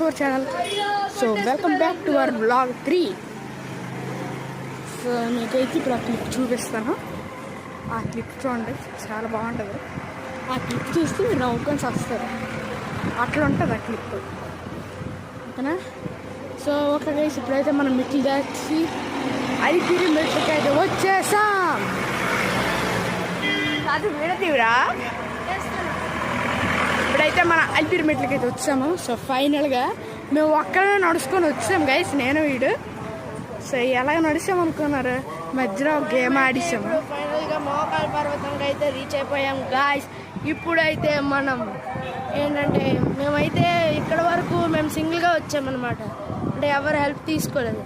Our channel. So welcome back to our blog 3. So మీకైతే ఇప్పుడు ఆ క్లిప్ చూపిస్తాను. ఆ క్లిప్ చూడండి, చాలా బాగుంటుంది. ఆ క్లిప్ చూస్తే మీరు నవ్వుకొని వస్తారు, అట్లా ఉంటుంది ఆ క్లిప్, ఓకేనా? సో ఓకే గైస్, ఇప్పుడైతే మనం మెట్లు దాచి అలిపిరి మెట్లకి అయితే వచ్చేసాం. అది విడతీవిరా. ఇప్పుడైతే మన అలిపిరి మెట్లకి అయితే వచ్చాము. సో ఫైనల్గా మేము ఒక్కడే నడుచుకొని వచ్చాము గైస్, నేను వీడు. సో ఎలాగ నడిచాము అనుకున్నారు, మధ్యలో గేమ్ ఆడిస్తాము. ఫైనల్గా మోకాల పర్వతంగా అయితే రీచ్ అయిపోయాం గాయస్. ఇప్పుడైతే మనం ఏంటంటే మేమైతే ఇక్కడ వరకు మేము సింగిల్గా వచ్చామన్నమాట. అంటే ఎవరు హెల్ప్ తీసుకోలేదు.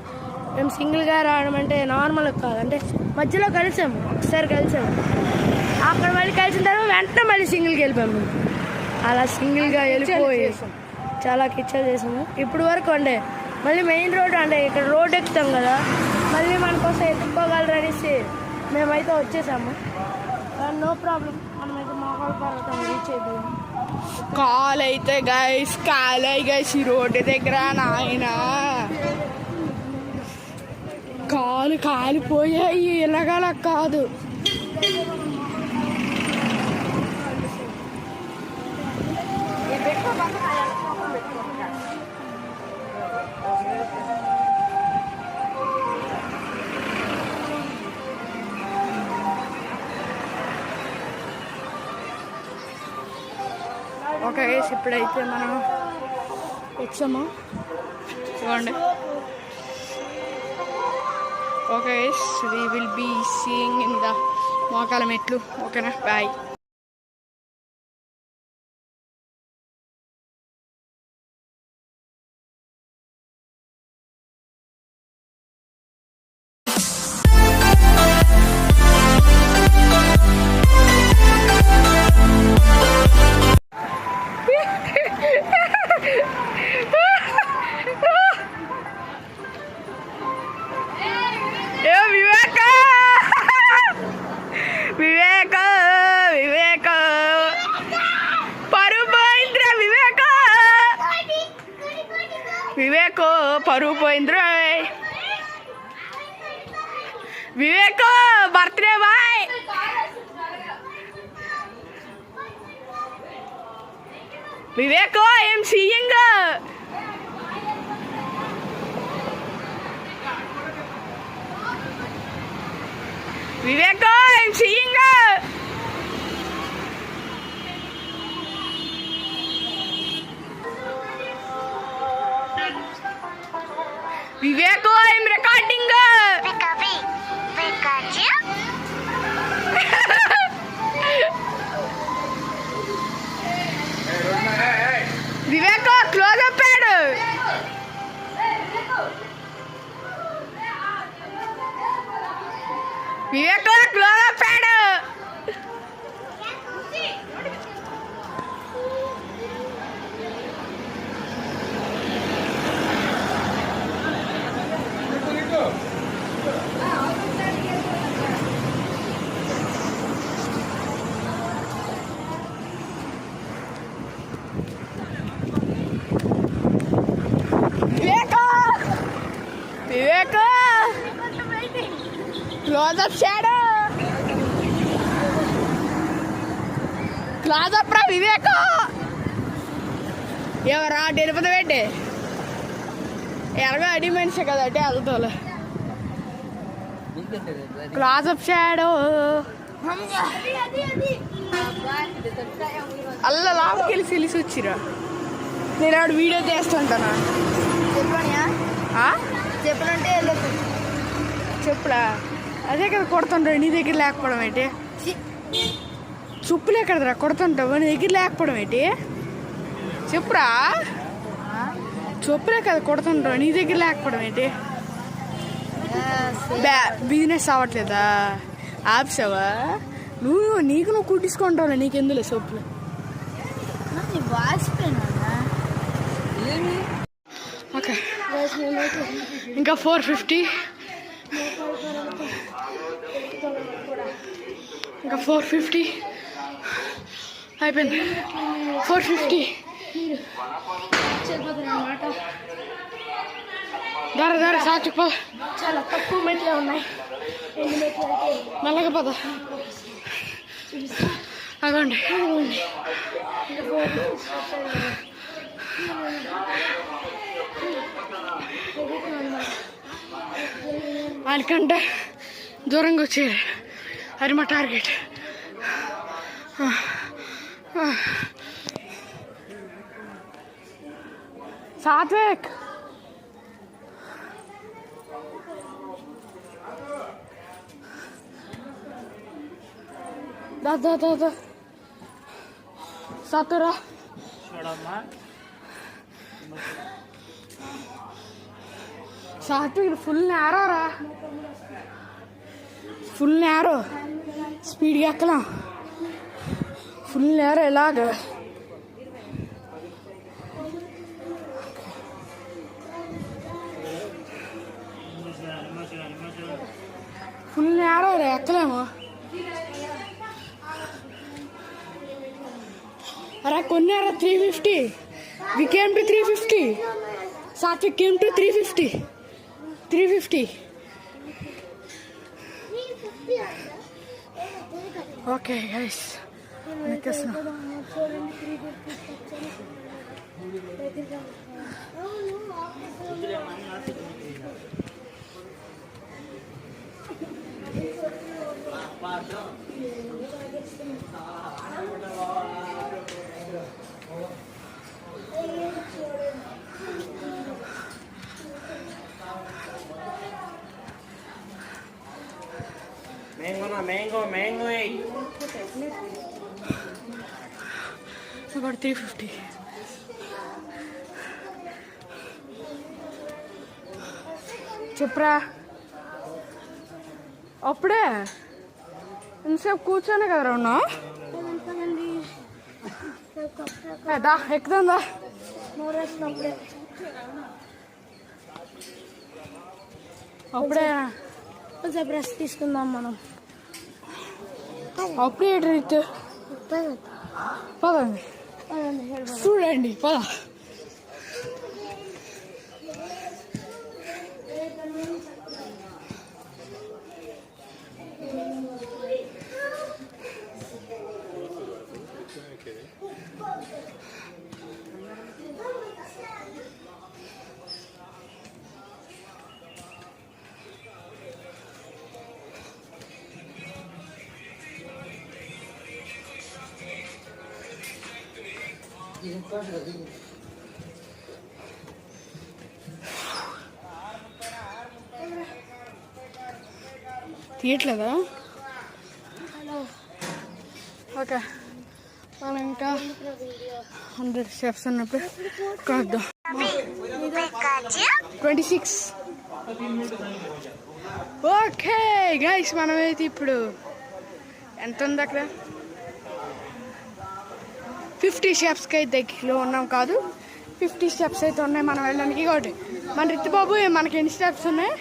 మేము సింగిల్గా రావడం అంటే నార్మల్గా కాదు, అంటే మధ్యలో కలిసాము, ఒకసారి కలిసాము, అక్కడ మళ్ళీ కలిసిన తర్వాత వెంటనే మళ్ళీ సింగిల్కి వెళ్ళిపోయాము. అలా సింగిల్గా వెళ్ళిపోయి చాలా కిచ్చలు చేసాము ఇప్పుడు వరకు. అంటే మళ్ళీ మెయిన్ రోడ్, అంటే ఇక్కడ రోడ్ ఎక్కుతాం కదా, మళ్ళీ మనకోసం ఎత్తుక్కోగలరు అనేసి మేమైతే వచ్చేసాము. నో ప్రాబ్లం, మనమైతే మోకాల పర్వతం రీచ్ అయిపోయాము. కాల్ అయితే గైస్, గైస్ ఈ రోడ్డు దగ్గర నాయన కాలు కాలిపోయాయి. ఇలాగలా కాదు, ఓకే గైస్, ఇప్పుడైతే మనం వచ్చాము చూడండి. Okay guys, we will be seeing in the Mokala Metlu, ఓకేనా? బాయ్. వివేకో పరువు పోయింద్రా. వివేకో బర్త్డే బాయ్. వివేకో am seeing. వివేకో ఏం సీయింగ్. వివేకో ఐఎమ్ రికార్డింగ్. వివేకో క్లోజ్ అప్ అయ్యాడు. వివేకో క్లోజ్ అప్ అయ్యాడు. వివేకో close up shadow, close up రా వివేకో. ఎవరా డెలిపద పెట్టి ఎలాగో అడి మనిషి కదా, అంటే వెళ్తాను. క్లోజ్ అప్ షాడో అల్ల లాభకి వెళ్ళి తెలిసి వచ్చిరా. నేను ఆవిడ వీడియో చేస్తుంటానా చెప్పులంటే చెప్పులా అదే కదా కొడుతుంటావు, నీ దగ్గర లేకపోవడం ఏంటి? చెప్పులే కదరా కొడుతుంటావు, నీ దగ్గర లేకపోవడం ఏంటి? చెప్పురా, చెప్పులే కదా కొడుతుంటావు, నీ దగ్గర లేకపోవడం ఏంటి? బిజినెస్ అవ్వట్లేదా? ఆప్సావా నీకు కుట్టించుకుంటావు, నీకెందులే చెప్పులు. ఓకే ఇంకా 450, ఇంకా 450 అయిపోయింది. 450 వెళ్ళిపోతారనమాట. ధర సాచుకో, చాలా తక్కువ మెట్లే ఉన్నాయి. ఎన్ని మెట్లు అయితే మెల్లగా పోదా. అదండి వాళ్ళకంటే దూరంగా వచ్చేయాలి. అది మా టార్గెట్. సాత్విక్ దా సాతురా సాత్విక్ ఫుల్ నేరో రా, ఫుల్ నేరో. స్పీడ్గా ఎక్కలాం, ఫుల్ నేరో ఇలాగా. ఫుల్ నేరో రా, ఎక్కలేము. అరే కొన్నారా 350. We came to 350. Satvik came to 350. 350. Okay guys, nekkesna. Mango. About 350. చెప్పరా అప్పుడే ఇంతసేపు కూర్చొని కదరా ఉన్నా. దా ఎక్కుదా అప్పుడే కొంచెం రెస్ట్ తీసుకుందాం మనం. అప్పుడే రీత్ పదండి చూడండి పద. తీయట్లేదా? ఓకే, మనం ఇంకా 100 స్టెప్స్ ఉన్నప్పుడు కాద్దాం. 26. ఓకే గైస్, మనమైతే ఇప్పుడు ఎంత ఉంది అక్కడ 50 స్టెప్స్కి అయితే దగ్గరలో ఉన్నాం. కాదు 50 స్టెప్స్ అయితే ఉన్నాయి మనం వెళ్ళడానికి. కాబట్టి మన రిత్ బాబు మనకి ఎన్ని స్టెప్స్ ఉన్నాయి?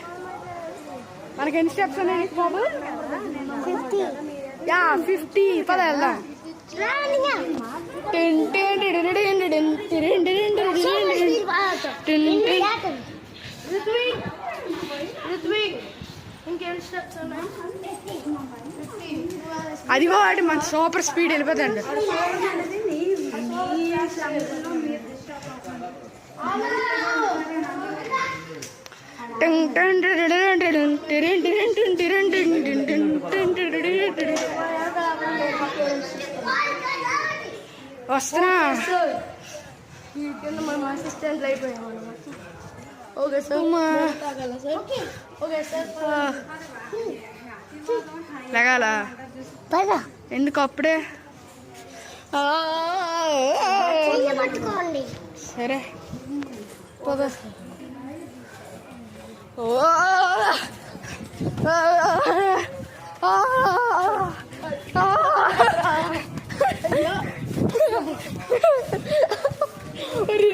రిత్ బాబు 50. పద వెళ్దాం. అదిగో వాటి మన సూపర్ స్పీడ్ వెళ్ళిపోతుందండి. వస్తున్నా. మనం అసిస్టెంట్లు అయిపోయాం. ఓకే సార్, లగాల ఎందుకు అప్పుడే? సరే పద.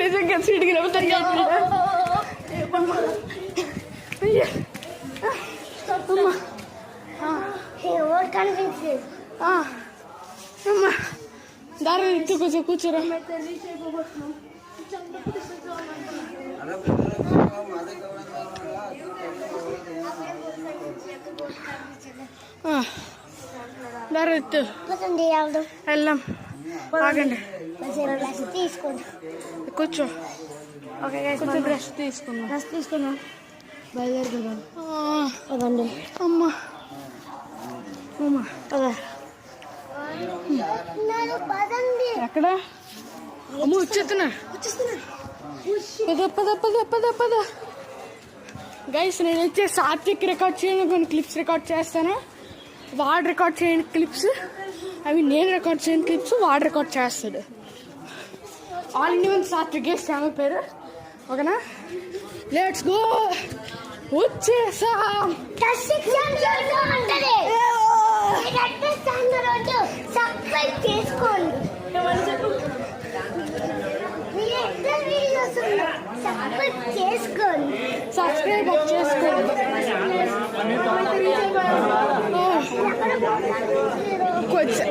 నిజంగా స్వీట్గా దారి ఇత్తు కొంచెం కూర్చోరా. దారి ఇత్తు వెళ్ళాం. ఆగండి కూర్చో. కొంచెం బ్రష్ తీసుకున్నాం. బయలుదేరుతున్నాం. అమ్మా ఎక్కడ అమ్మ వచ్చేస్తున్నా. పద గైస్, నేను వచ్చే సాత్విక్ రికార్డ్ చేయను, కొన్ని క్లిప్స్ రికార్డ్ చేస్తాను. వాడు రికార్డ్ చేయని క్లిప్స్, అవి నేను రికార్డ్ చేయని క్లిప్స్ వాడు రికార్డ్ చేస్తాడు. All India one Satvik channel పేరు. ఓకేనా? Let's go. వచ్చేసాం. సబ్స్క్రైబ్ చేసుకోండి.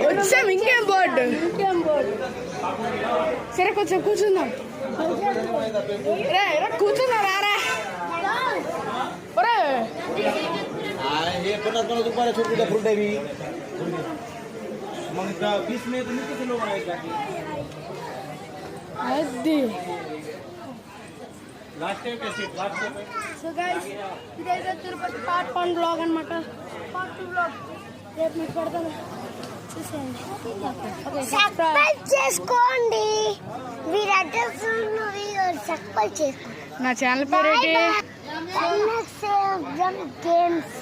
వచ్చాం. ఇంకేం బోర్డు. సరే కొంచెం కూర్చుందాం. కూర్చున్నారా? అది సో గైస్, ఇదైతే తిరుపతి పార్ట్ 1 బ్లాగ్ అనమాట. పార్ట్ 2 బ్లాగ్ రేపు మీకు పెడతాను, చూసేయండి. సబ్స్క్రైబ్ చేసుకోండి. నా ఛానల్ పేరు ఏంటి? గేమ్స్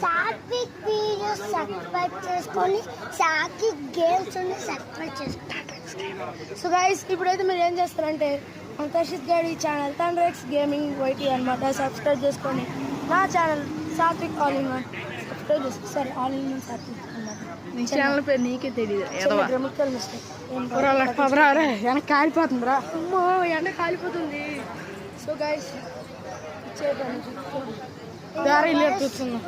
సాత్విక్ వీడియోస్ సబ్స్క్రైబ్ చేసుకోండి. సాత్విక్ గేమ్స్ సబ్స్క్రైబ్ చేసుకోండి. సో గైస్, ఇప్పుడైతే మీరు ఏం చేస్తారంటే మన కర్షిత్ గారి ఛానల్ థండరెక్స్ గేమింగ్ వైటీ అనమాట, సబ్స్క్రైబ్ చేసుకోండి. నా channel Satvik all in one subscribe చేసుకోండి. సరే, ఆల్ ఇన్ వన్ సాత్విక్ అన్నమాట. నీ ఛానల్ పేరు నీకే తెలియదు. Chemical mistake. పదరారే, వెనక కాలిపోతుందిరా. అమ్మో, ఎండ కాలిపోతుంది. సో గైస్, దారి లేదు కూర్చున్నా.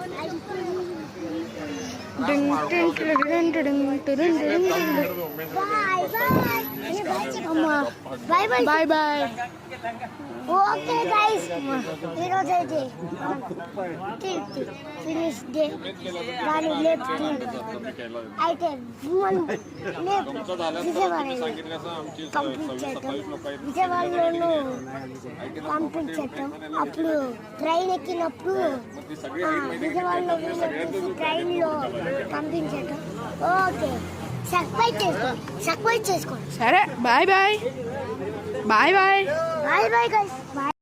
Bye bye. ఓకే గైస్, ఈరోజు అయితే ఫినిష్ డే. దాని లెఫ్ట్ అయితే విజయవాడలో పంపించేద్దాం. అప్పుడు ట్రైన్ ఎక్కినప్పుడు విజయవాడలో ట్రైన్లో పంపించేద్దాం. ఓకే, సబ్స్క్రైబ్ చేసుకోండి. సరే, bye bye. Bye bye. Bye bye guys. Bye.